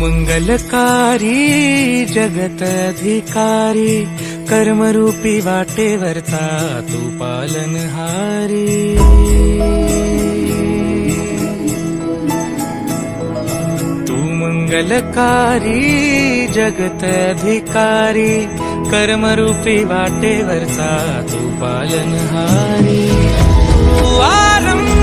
मंगलकारी जगत अधिकारी, कर्मरूपी वाटेवरचा तू पालनहारी। तू मंगलकारी जगत अधिकारी, कर्मरूपी वाटेवरचा तू पालनहारी। तू आरंभ